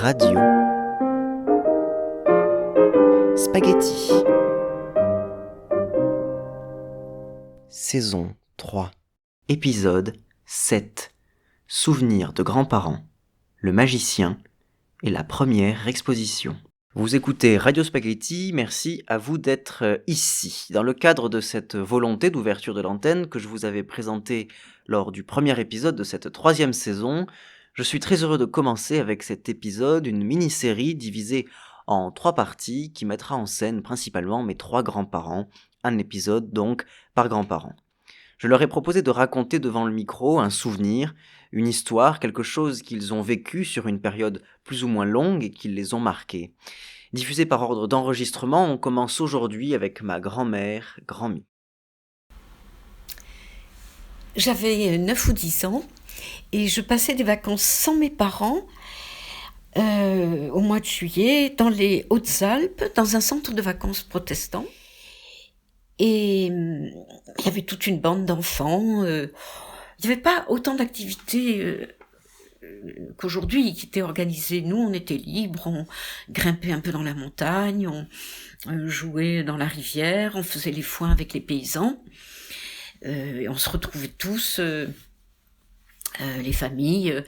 Radio Spaghetti Saison 3 Épisode 7 Souvenirs de grands-parents, le magicien et la première exposition. Vous écoutez Radio Spaghetti, merci à vous d'être ici. Dans le cadre de cette volonté d'ouverture de l'antenne que je vous avais présentée lors du premier épisode de cette 3e saison, je suis très heureux de commencer avec cet épisode, une mini-série divisée en 3 parties qui mettra en scène principalement mes 3 grands-parents, un épisode donc par grand-parent. Je leur ai proposé de raconter devant le micro un souvenir, une histoire, quelque chose qu'ils ont vécu sur une période plus ou moins longue et qui les ont marqués. Diffusé par ordre d'enregistrement, on commence aujourd'hui avec ma grand-mère, Grand-Mi. J'avais 9 ou 10 ans et je passais des vacances sans mes parents au mois de juillet dans les Hautes-Alpes, dans un centre de vacances protestant. Et il y avait toute une bande d'enfants. Il n'y avait pas autant d'activités qu'aujourd'hui qui étaient organisées. Nous, on était libres, on grimpait un peu dans la montagne, on jouait dans la rivière, on faisait les foins avec les paysans. Et on se retrouvait tous, les familles,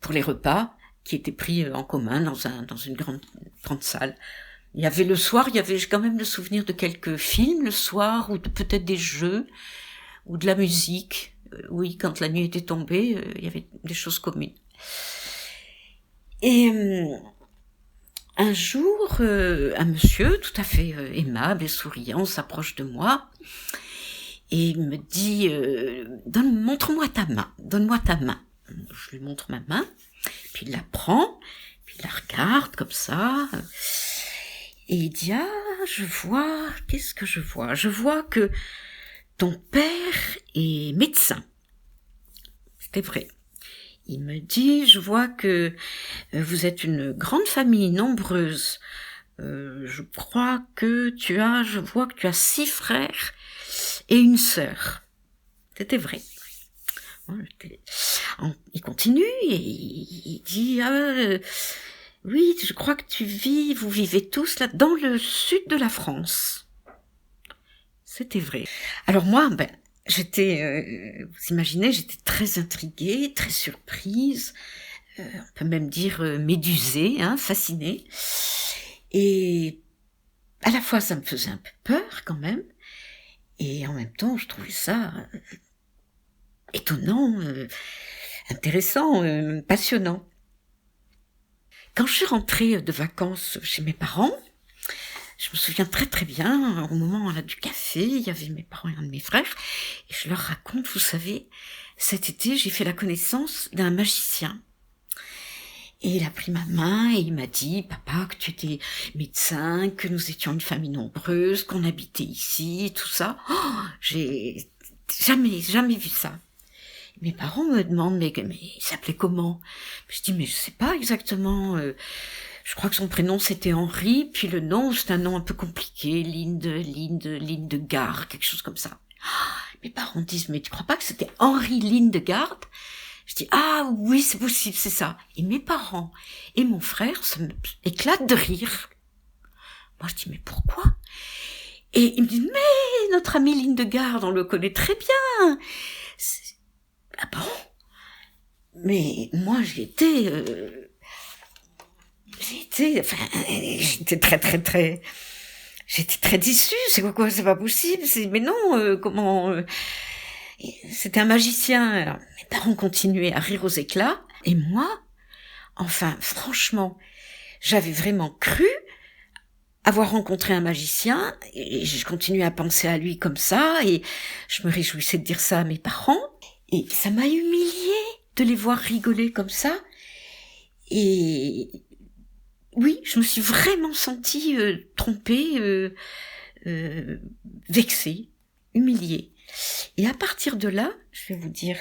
pour les repas qui étaient pris en commun dans une grande salle. Il y avait le soir, j'ai quand même le souvenir de quelques films le soir, ou peut-être des jeux, ou de la musique. Oui, quand la nuit était tombée, il y avait des choses communes. Et un jour, un monsieur tout à fait aimable et souriant s'approche de moi et il me dit montre-moi ta main, donne-moi ta main. Je lui montre ma main, puis il la prend, puis il la regarde comme ça. Et il dit, qu'est-ce que je vois ? Je vois que ton père est médecin. C'était vrai. Il me dit, je vois que vous êtes une grande famille nombreuse. Je vois que tu as 6 frères et une sœur. C'était vrai. Il continue et il dit, oui, je crois que vous vivez tous là, dans le sud de la France. C'était vrai. Alors moi, vous imaginez, j'étais très intriguée, très surprise, on peut même dire médusée, fascinée. Et à la fois, ça me faisait un peu peur quand même, et en même temps, je trouvais ça étonnant, intéressant, passionnant. Quand je suis rentrée de vacances chez mes parents, je me souviens très très bien, au moment du café, il y avait mes parents et un de mes frères, et je leur raconte, vous savez, cet été, j'ai fait la connaissance d'un magicien. Et il a pris ma main et il m'a dit, papa, que tu étais médecin, que nous étions une famille nombreuse, qu'on habitait ici, tout ça. Oh, j'ai jamais vu ça. Mes parents me demandent, mais il s'appelait comment ? Je dis, mais je sais pas exactement. Je crois que son prénom c'était Henri, puis le nom c'est un nom un peu compliqué, Lindegaard, quelque chose comme ça. Mes parents disent, mais tu crois pas que c'était Henri Lindegaard ? Je dis, ah oui, c'est possible, c'est ça. Et mes parents et mon frère se éclatent de rire. Moi je dis, mais pourquoi ? Et ils me disent, mais notre ami Lindegaard, on le connaît très bien. Ah bon ? Mais moi j'étais très déçue. C'est quoi, c'est pas possible. Mais non, comment c'était un magicien. Alors, mes parents continuaient à rire aux éclats. Et moi, franchement, j'avais vraiment cru avoir rencontré un magicien. Et je continuais à penser à lui comme ça. Et je me réjouissais de dire ça à mes parents. Et ça m'a humiliée de les voir rigoler comme ça. Et oui, je me suis vraiment sentie trompée, vexée, humiliée. Et à partir de là, je vais vous dire,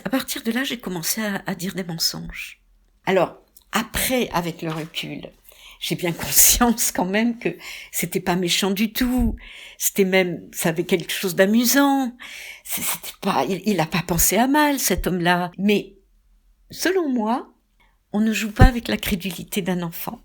à partir de là, j'ai commencé à dire des mensonges. Alors, après, avec le recul, j'ai bien conscience quand même que c'était pas méchant du tout. C'était même, ça avait quelque chose d'amusant. C'était pas, il a pas pensé à mal, cet homme-là. Mais, selon moi, on ne joue pas avec la crédulité d'un enfant.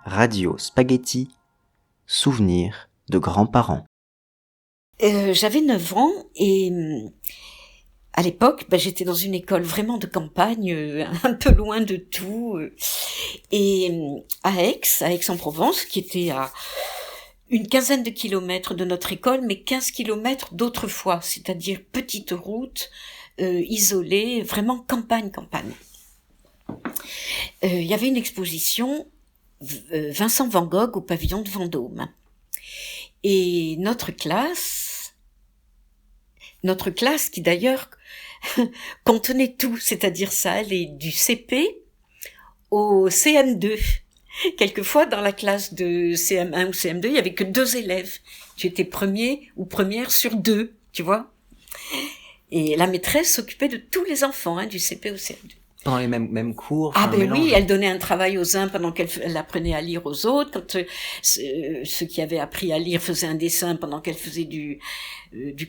Radio Spaghetti, souvenirs de grands-parents. J'avais 9 ans et à l'époque, j'étais dans une école vraiment de campagne, un peu loin de tout. Et à Aix-en-Provence, qui était à une quinzaine de kilomètres de notre école, mais 15 kilomètres d'autrefois, c'est-à-dire petite route, isolée, vraiment campagne. Il y avait une exposition Vincent van Gogh au pavillon de Vendôme. Et notre classe qui d'ailleurs contenait tout, c'est-à-dire ça allait du CP au CM2. Quelquefois, dans la classe de CM1 ou CM2, il y avait que 2 élèves. Tu étais premier ou première sur 2, tu vois. Et la maîtresse s'occupait de tous les enfants, du CP au CM2. Pendant les mêmes cours. Ah ben oui, elle donnait un travail aux uns pendant qu'elle apprenait à lire aux autres. Quand ceux qui avaient appris à lire faisaient un dessin pendant qu'elle faisait du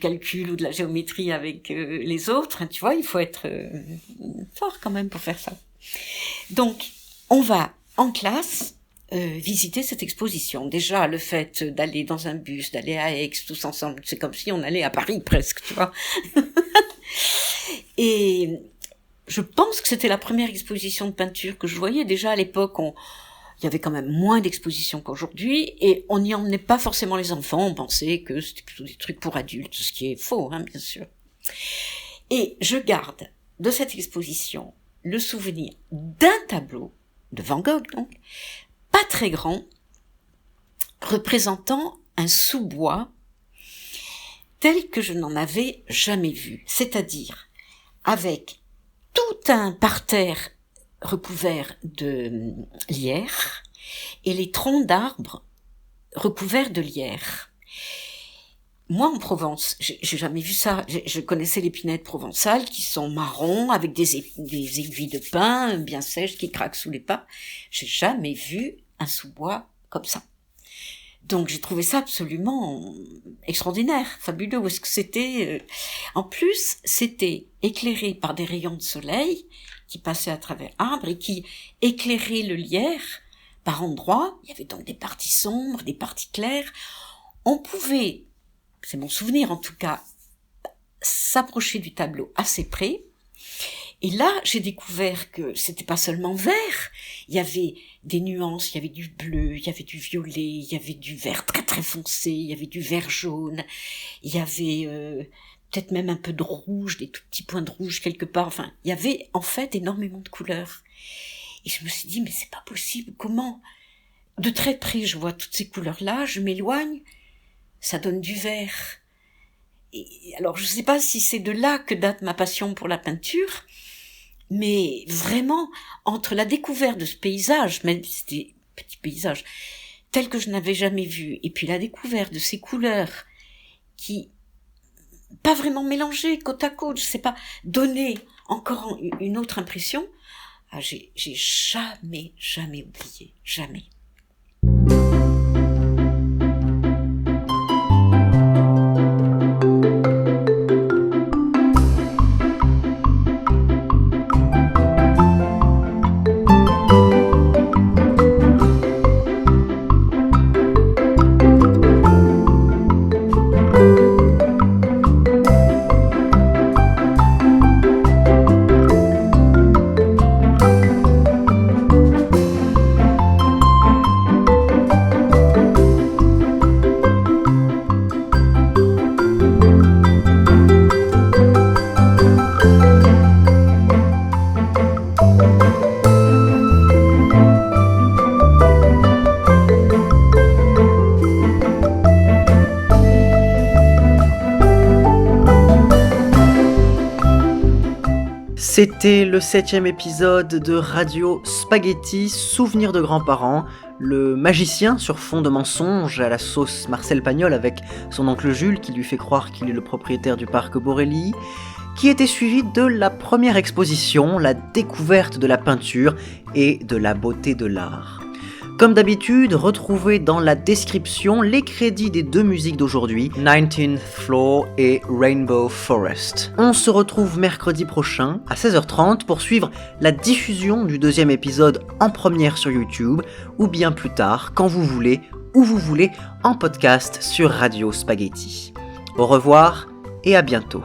calcul ou de la géométrie avec les autres. Tu vois, il faut être fort quand même pour faire ça. Donc, on va en classe visiter cette exposition. Déjà, le fait d'aller dans un bus, d'aller à Aix, tous ensemble, c'est comme si on allait à Paris presque, tu vois. Et je pense que c'était la première exposition de peinture que je voyais. Déjà à l'époque, il y avait quand même moins d'expositions qu'aujourd'hui, et on n'y emmenait pas forcément les enfants. On pensait que c'était plutôt des trucs pour adultes, ce qui est faux, bien sûr. Et je garde de cette exposition le souvenir d'un tableau de Van Gogh, donc, pas très grand, représentant un sous-bois tel que je n'en avais jamais vu. C'est-à-dire avec tout un parterre recouvert de lierre et les troncs d'arbres recouverts de lierre. Moi, en Provence, j'ai jamais vu ça. Je connaissais les pinettes provençales qui sont marrons avec des aiguilles de pin bien sèches qui craquent sous les pas. J'ai jamais vu un sous-bois comme ça. Donc j'ai trouvé ça absolument extraordinaire, fabuleux. Parce que c'était, en plus, c'était éclairé par des rayons de soleil qui passaient à travers arbres et qui éclairaient le lierre par endroits. Il y avait donc des parties sombres, des parties claires. On pouvait, c'est mon souvenir en tout cas, s'approcher du tableau assez près. Et là, j'ai découvert que c'était pas seulement vert. Il y avait des nuances, il y avait du bleu, il y avait du violet, il y avait du vert très très foncé, il y avait du vert jaune, il y avait peut-être même un peu de rouge, des tout petits points de rouge quelque part. Enfin, il y avait en fait énormément de couleurs. Et je me suis dit, mais c'est pas possible, comment de très près, je vois toutes ces couleurs-là, je m'éloigne, ça donne du vert. Et alors, je ne sais pas si c'est de là que date ma passion pour la peinture, mais vraiment, entre la découverte de ce paysage, même si c'était un petit paysage, tel que je n'avais jamais vu, et puis la découverte de ces couleurs qui, pas vraiment mélangées, côte à côte, je sais pas, donnaient encore une autre impression, j'ai jamais oublié, jamais. C'était le 7e épisode de Radio Spaghetti, Souvenirs de grands-parents. Le magicien sur fond de mensonges à la sauce Marcel Pagnol avec son oncle Jules qui lui fait croire qu'il est le propriétaire du parc Borély, qui était suivi de la première exposition, la découverte de la peinture et de la beauté de l'art. Comme d'habitude, retrouvez dans la description les crédits des 2 musiques d'aujourd'hui, 19th Floor et Rainbow Forest. On se retrouve mercredi prochain à 16h30 pour suivre la diffusion du 2e épisode en première sur YouTube, ou bien plus tard, quand vous voulez, où vous voulez, en podcast sur Radio Spaghetti. Au revoir et à bientôt.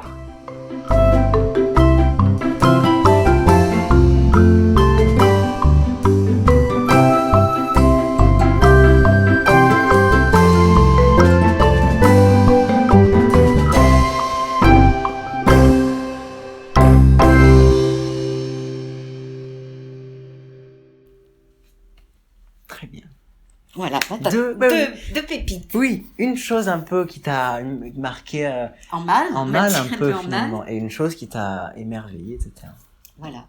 Très bien. Voilà, deux pépites. Oui, une chose un peu qui t'a marqué en mal un peu finalement, et une chose qui t'a émerveillé, etc. Voilà.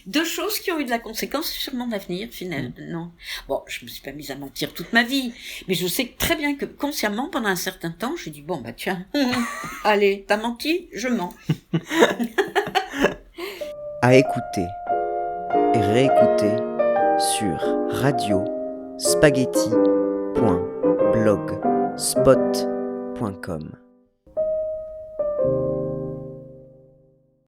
2 choses qui ont eu de la conséquence sur mon avenir, finalement. Bon, je me suis pas mise à mentir toute ma vie, mais je sais très bien que consciemment, pendant un certain temps, j'ai dit, bon, bah tiens, allez, t'as menti, je mens. À écouter et réécouter sur radiospaghetti.blogspot.com.